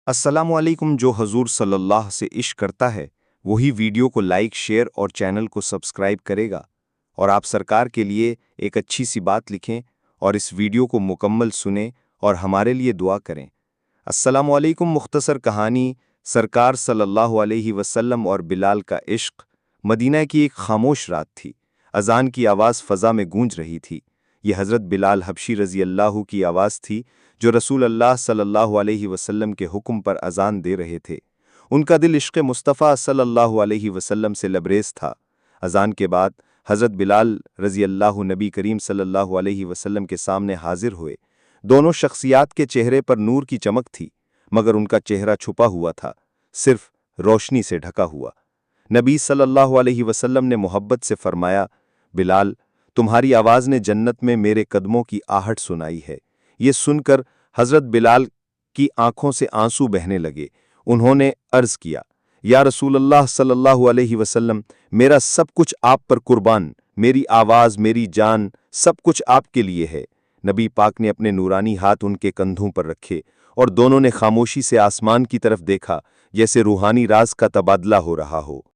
अस्सलाम वालेकुम। जो हजूर सल्लल्लाहु से इश्क करता है वही वीडियो को लाइक शेयर और चैनल को सब्सक्राइब करेगा। और आप सरकार के लिए एक अच्छी सी बात लिखें और इस वीडियो को मुकम्मल सुनें और हमारे लिए दुआ करें। अस्सलाम वालेकुम। मुख्तसर कहानी। सरकार सल्लल्लाहु अलैहि वसल्लम और बिलाल का इश्क। मदीना की एक खामोश रात थी। अजान की आवाज़ फ़ज़ा में गूंज रही थी। ये हज़रत बिलाल हबशी रज़ी अल्लाह की आवाज़ थी जो रसूल अल्लाह सल्लल्लाहु अलैहि वसल्लम के हुक्म पर अजान दे रहे थे। उनका दिल इश्क़ मुस्तफ़ा सल्लल्लाहु अलैहि वसल्लम से लबरेज था। अजान के बाद हज़रत बिलाल रज़ी अल्लाह नबी करीम सल्लल्लाहु अलैहि वसल्लम के सामने हाजिर हुए। दोनों शख्सियात के चेहरे पर नूर की चमक थी, मगर उनका चेहरा छुपा हुआ था, सिर्फ रोशनी से ढका हुआ। नबी सल्लल्लाहु अलैहि वसल्लम ने मोहब्बत से फरमाया, बिलाल, तुम्हारी आवाज़ ने जन्नत में मेरे कदमों की आहट सुनाई है। ये सुनकर हज़रत बिलाल की आंखों से आंसू बहने लगे। उन्होंने अर्ज़ किया, या रसूलल्लाह सल्लल्लाहु अलैहि वसल्लम, मेरा सब कुछ आप पर कुर्बान, मेरी आवाज़, मेरी जान, सब कुछ आपके लिए है। नबी पाक ने अपने नूरानी हाथ उनके कंधों पर रखे और दोनों ने खामोशी से आसमान की तरफ देखा, जैसे रूहानी राज का तबादला हो रहा हो।